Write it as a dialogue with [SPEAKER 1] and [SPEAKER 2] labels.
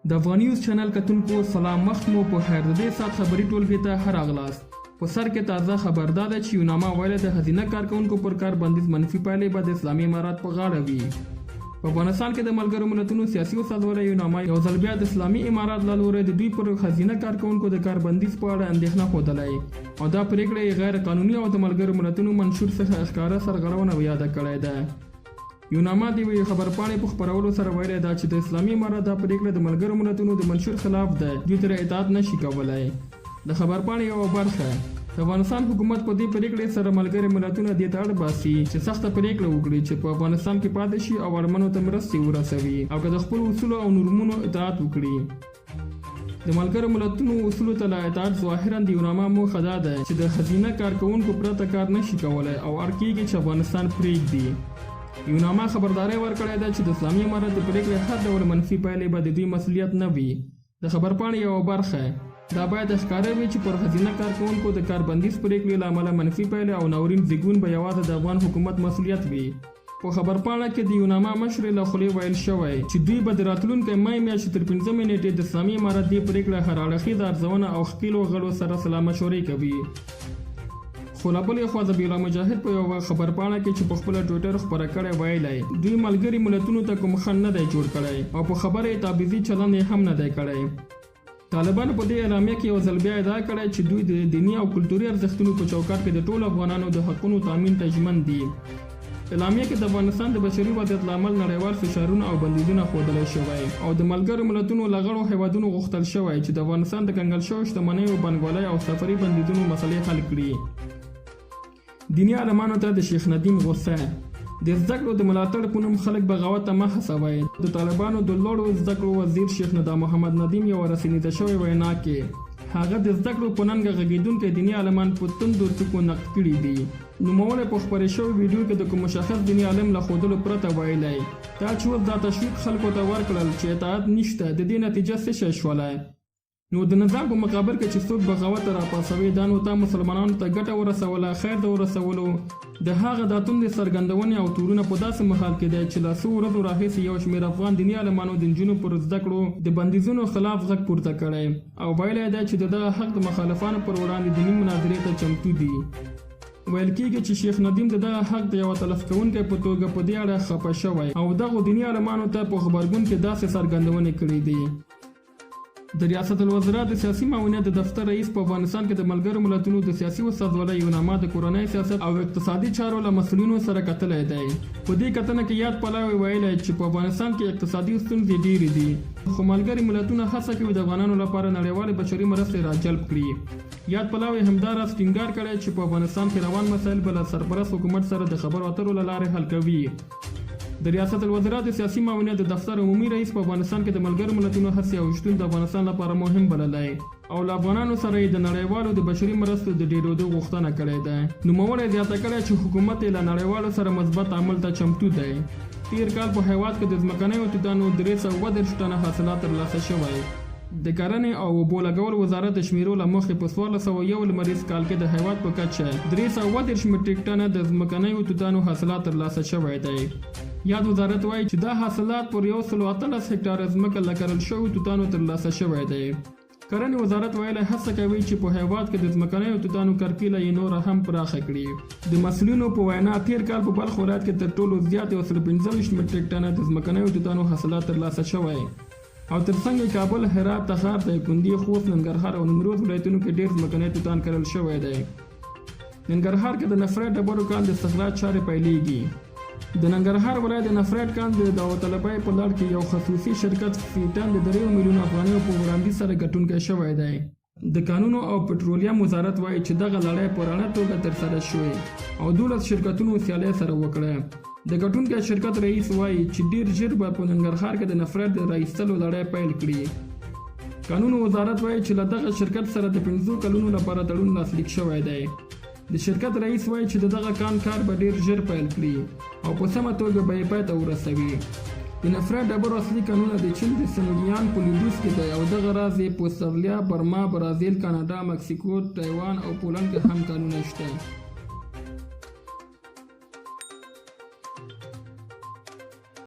[SPEAKER 1] د افغان نیوز چینل کتونکو سلام، مخ مو په خیر. د دې سات خبري ټولګي ته ښه راغلاست. په سر کې تازه خبر دا ده چې یوناما ویلي د ښځینه کارکوونکو پر کار بندیز منفي پایلې به د اسلامي امارات په غاړه وي. په افغانستان کې د ملګرو ملتونو سیاسي استازولی یوناما یو ځل بیا د اسلامي امارات له لوري د دوی پر ښځینه کارکوونکو د کار بندیز په اړه اندېښنه ښودلی او دا پرېکړه یې غیر قانوني او د ملګرو ملتونو منشور څخه ښکاره سرغړونه یاده کړې ده. یوناما د یوې خبرپاڼې په خپرولو سره ویلي ده چې د اسلامي امارات دا پرېکړه د ملګرو ملتونو د منشور خلاف ده، دوی ترې اطاعت نشي کولی. د خبرپاڼې یوه برخه د افغانستان حکومت په دې پرېکړې سره ملګري ملتونه دې ته اړ باسي چې سخته پرېکړه وکړي چې په افغانستان کې پاتې شي او اړمنو ته مرستې ورسوي او که د خپلو اصولو او نورمونو اطاعت وکړي. د ملګرو ملتونو اصولو ته له اطاعت ظاهرا د یوناما موخه دا ده چې د ښځینه کارکوونکو پرته کار نشي کولی او اړ کېږي چې افغانستان پرېږدي. یوناما خبرداری ورکړې ده چې د اسلامي امارت د پرېکړې هر ډول منفي پایلې به د دوی مسؤلیت نه وي. د خبرپاڼې یوه برخه دا باید ښکاره وي چې پر ښځینه کارکوونکو د کار بندیز پرېکړې له امله منفي پایلې او ناورین زیږون به یوازې د افغان حکومت مسؤلیت وي. په خبرپاڼه کې د یوناما مشرې له خولې ویل شوی چې دوی به د راتلونکي مای میاشتې تر 15 نیټې د اسلامي امارت دې پرېکړه هر اړخیزه ارزونه او ښکېلو غړو سره سلا مشورې کوي. خو له بلې خوا ذبیح الله مجاهد په یوه خبرپاڼه کې چې په خپله ټویټر خپره کړی ویلی دوی ملګري ملتونو ته کوم خنډ نه دی جوړ کړی او په خبره یې تابعیضي چلند یې هم نه دی کړی. طالبانو په دې اعلامیه کې یو ځل بیا ادعا کړی چې دوی د دیني او کلتوري ارزښتونو په چوکاټ کې د ټولو افغانانو د حقونو تامین ته ژمن دي. اعلامیه کې د افغانستان د بشري وضعیت له امله نړیوال فشارونه او بندیزونه ښودلی شوی او د ملګرو ملتونو له غړو هیوادونو غوښتل شوی چې د افغانستان د کنګل شویو شتمنیو بنګوالۍ او سفري بندیزونو مسلې حل کړي. دیني عالمانو ته د شیخ ندیم غوسه د زده کړو د ملاتړ په نوم خلک بغاوت ته مه هڅوئ. د طالبانو د لوړو زده کړو وزیر شیخ ندا محمد ندیم یوه رسنیزه شوې وینا کې هغه د زده کړو په ننګه غږېدونکي دیني عالمان په توندو ټکو نقد کړي دي. نوموړی په خپرې شوې ویډیو کې د کوم مشخص دیني عالم له ښودلو پرته ویلی دا چې اوس دا تشویق خلکو ته ورکړل چې اطاعت نشته، د دې نتیجه څه شی شولی؟ نو د نظام په مقابل کې چې څوک بغاوت راپاڅوي دا نو تا مسلمانانو ته ګټه ورسوله، خیر د ورسولو د هغه دا توندې څرګندونې او تورونه په داسې مهال کې دی چې له څو ورځو راهیسې یو شمېر افغان دیني عالمانو د نجونو پر زده کړو د بندیزونو خلاف غږ پورته کړی او ویلی دی چې د دغه حق د مخالفانو پر وړاندې دیني مناظرې ته چمتو دي. ویل کېږي چې شیخ ندیم د دغه حق د یوه تلف کوونکی په توګه په دې اړه خفه شوی او دغو دیني عالمانو ته په خبرګون کې داسې څرګندونې کړې دي. د ریاست الوزرا د سیاسي معاونیت د دفتر رئیس په افغانستان کې د ملګرو ملتونو د سیاسي استازولی یوناما د کورنۍ سیاست او اقتصادي چارو له مسؤلینو سره کتلی دی. په دې کتنه کې یاد پلاوی ویلی چې په افغانستان کې اقتصادي ستونزې ډېرې دي خو ملګري ملتونه هڅه کوي د افغانانو لپاره نړیوالې بشري مرستې راجلب کړي. یاد پلاوی همداراز ټینګار کړی چې په افغانستان کې روان مسایل به له سرپرست حکومت سره د خبرو اترو له لارې حل کوي. د ریاست الوزرا د سیاسي معاونیت د دفتر عمومي رئیس په افغانستان کې د ملګرو ملتونو هڅې او شتون د افغانستان لپاره مهم بللی او له افغانانو سره یې د نړیوالو د بشري مرستو د ډېرېدو غوښتنه کړې ده. نوموړی زیاته کړې چې حکومت یې له نړیوالو سره مثبت عمل ته چمتو دی. تیر کال په هیواد کې د ځمکنیو توتانو 332 ټنه حاصلات ترلاسه شوی. د کرنې او اوبو لګول وزارت د شمیرو له مخې په 1401 لمریز کال کې د هیواد په کچه 332 میټریک ټنه د ځمکنیو توتانو حاصلات ترلاسه شوی دی. یاد وزارت وایي چې دا حاصلات پر 118 هکټاره ځمکه له کرل شویو توتانو ترلاسه شوی دی. کرنې وزارت ویلی هڅه کوي چې په هیواد کې د ځمکنیو توتانو کرکیله یې نوره هم پراخه کړي. د مسؤلینو په وینا تیر کال په بلخ ولایت کې تر ټولو زیات 125 میټریک ټنه د ځمکنیو توتانو حاصلات ترلاسه شوی او ترڅنګ کابل، هرات، تخار، دایکنډي، خوست، ننګرهار او نیمروز ولایتونو کې ډېر ځمکنی توتان کرل شوی دی. ننګرهار کې د نفرت ډبرو کان د استخراج چارې پیلېږي. د ننګرهار ولایت د نفرت کان د داوطلبۍ په لړ کې یو خصوصي شرکت فیټن د 3 میلیونو افغانیو په وړاندیز سره ګټونکی شوی دی. د کانونو او پټرولیم وزارت وایي چې دغه لړۍ په رڼه توګه ترسره شوې او 12 شرکتونو سیالۍ سره وکړه. د ګټونکي شرکت رئیس وایي چې ډیر ژر به په ننګرهار کې د نفرت د راایستلو لړۍ پیل کړي. قانونو وزارت وایي چې له دغه شرکت سره د 15 کلونو لپاره تړون لاسلیک شوی دی. د شرکت رئیس وایي چې د دغه کان کار به ډیر ژر پیل کړي او په سمه توګه به یې پای ته ورسوي. د نفرت ډبرو اصلي کانونه د چین د سنګیان په لویدیځ کې دی او دغه راز یې په استرالیا، برما، برازیل، کاناډا، مکسیکو، تایوان او پولنډ کې هم کانونه شته.